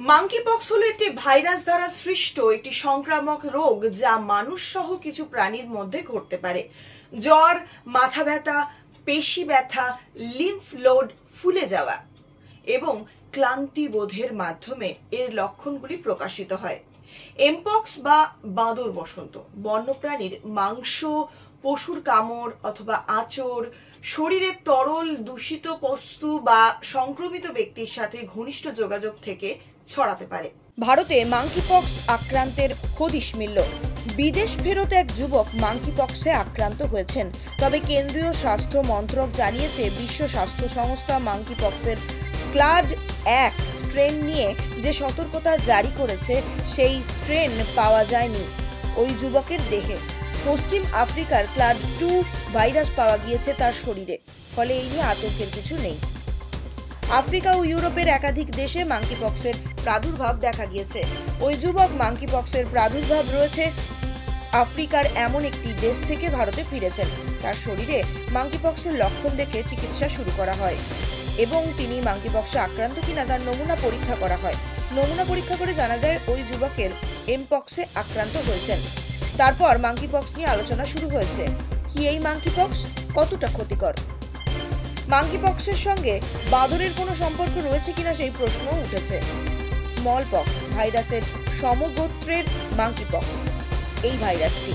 Monkeypox হলো একটি virus দ্বারা সৃষ্ট একটি সংক্রামক রোগ যা মানুষ সহ কিছু প্রাণীর মধ্যে ঘটতে পারে। জ্বর, মাথা ব্যথা, পেশি ব্যথা, লিম্ফ নোড ফুলে যাওয়া এবং ক্লান্তি বোধের মাধ্যমে এর লক্ষণগুলি প্রকাশিত হয়। এমপক্স বা বাঁদর বসন্ত বন্যপ্রাণীর মাংস, পশুর কামড় অথবা আঁচড়, শরীরের তরল দূষিত বস্তু বা সংক্রমিত ব্যক্তির সাথে ঘনিষ্ঠ যোগাযোগ থেকে ছড়াতে পারে। ভারতে মাঙ্কিপক্স আক্রান্তের হদিশ মিলল। বিদেশ ফেরত এক যুবক মাঙ্কিপক্সে আক্রান্ত হয়েছেন। তবে কেন্দ্রীয় স্বাস্থ্য মন্ত্রক জানিয়েছে বিশ্ব স্বাস্থ্য সংস্থা মাঙ্কিপক্সের ক্লাড 1 স্ট্রেন নিয়ে যে সতর্কতা জারি করেছে সেই স্ট্রেন পাওয়া যায়নি ওই যুবকের দেহে। পশ্চিম আফ্রিকার ক্লাড 2 ভাইরাস পাওয়া গিয়েছে তার শরীরে, ফলে এই নিয়ে আতঙ্কের কিছু নেই। আফ্রিকা ও ইউরোপের একাধিক দেশে মাঙ্কিপক্সের প্রাদুর্ভাব দেখা গিয়েছে। ওই যুবক মাঙ্কিপক্সের প্রাদুর্ভাব রয়েছে আফ্রিকার এমন একটি দেশ থেকে ভারতে ফিরেছেন। তার শরীরে মাঙ্কিপক্সের লক্ষণ দেখে চিকিৎসা শুরু করা হয় এবং তিনি মাঙ্কিপক্সে আক্রান্ত কিনা তার নমুনা পরীক্ষা করা হয়। নমুনা পরীক্ষা করে জানা যায় ওই যুবকের এমপক্সে আক্রান্ত হয়েছেন। তারপর মাঙ্কিপক্স নিয়ে আলোচনা শুরু হয়েছে। কি এই মাঙ্কিপক্স, কতটা ক্ষতিকর? মাঙ্কিপক্সের সঙ্গে বাঁদরের কোনো সম্পর্ক রয়েছে কিনা সেই প্রশ্নও উঠেছে। স্মল পক্স ভাইরাসের সমগোত্রের মাঙ্কিপক্স এই ভাইরাসটি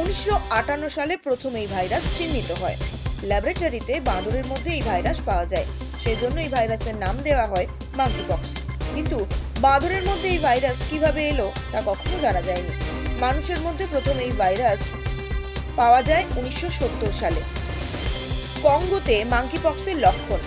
1958 সালে প্রথম এই ভাইরাস চিহ্নিত হয়। ল্যাবরেটরিতে বাঁদরের মধ্যে এই ভাইরাস পাওয়া যায়, সেই জন্য এই ভাইরাসের নাম দেওয়া হয় মাঙ্কিপক্স। কিন্তু বাঁদরের মধ্যে এই ভাইরাস কিভাবে এলো তা কখনো জানা যায়নি। মানুষের মধ্যে প্রথম এই ভাইরাস পাওয়া যায় 1970 সালে। কঙ্গোতে মাঙ্কিপক্সের লক্ষণ।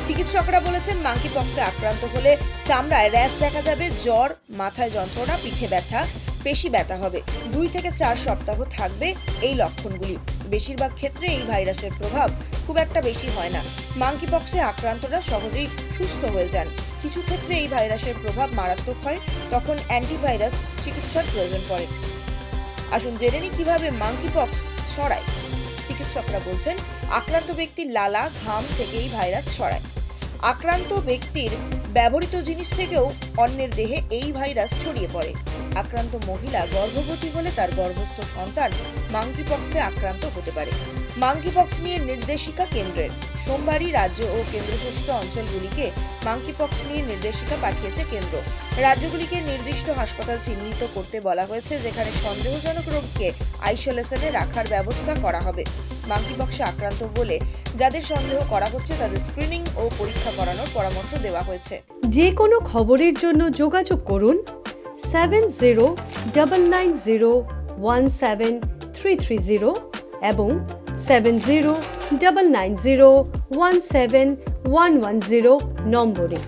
চিকিৎসকরা বলেছেন মাঙ্কিপক্সে আক্রান্ত হলে চামড়ায় র্যাশ দেখা যাবে, জ্বর, মাথায় যন্ত্রণা, পিঠে ব্যথা, পেশি ব্যথা হবে। 2 থেকে 4 সপ্তাহ থাকবে এই লক্ষণগুলি। বেশিরভাগ ক্ষেত্রে এই ভাইরাসের প্রভাব খুব একটা বেশি হয় না। মাঙ্কিপক্সে আক্রান্তরা সহজেই সুস্থ হয়ে যান। কিছু ক্ষেত্রে এই ভাইরাসের প্রভাব মারাত্মক হয়, তখন অ্যান্টিভাইরাস চিকিৎসার প্রয়োজন পড়ে। আসুন জেনে নিই কিভাবে মাঙ্কিপক্স ছড়ায়। চিকিৎসকরা বলছেন আক্রান্ত ব্যক্তির লালা, ঘাম থেকে এই ভাইরাস ছড়ায়। আক্রান্ত ব্যক্তির ব্যবহৃত জিনিস থেকেও অন্যের দেহে এই ভাইরাস ছড়িয়ে পড়ে। আক্রান্ত মহিলা গর্ভবতী হলে তার গর্ভস্থ সন্তান মাঙ্কিপক্সে আক্রান্ত হতে পারে। মাঙ্কিপক্স নিয়ে নির্দেশিকা কেন্দ্রের। সোমবারই রাজ্য ও কেন্দ্রশাসিত অঞ্চলগুলিকে মাঙ্কিপক্স নিয়ে নির্দেশিকা পাঠিয়েছে কেন্দ্র। রাজ্যগুলিকে নির্দিষ্ট হাসপাতাল চিহ্নিত করতে বলা হয়েছে যেখানে সন্দেহজনক রোগীকে আইসোলেশনে রাখার ব্যবস্থা করা হবে। মাঙ্কিপক্সে আক্রান্ত বলে যাদের সন্দেহ করা হচ্ছে তাদের স্ক্রিনিং ও পরীক্ষা করানোর পরামর্শ দেওয়া হয়েছে। যে কোনো খবরের জন্য যোগাযোগ করুন 7099017330 এবং 7099017110 নম্বরে।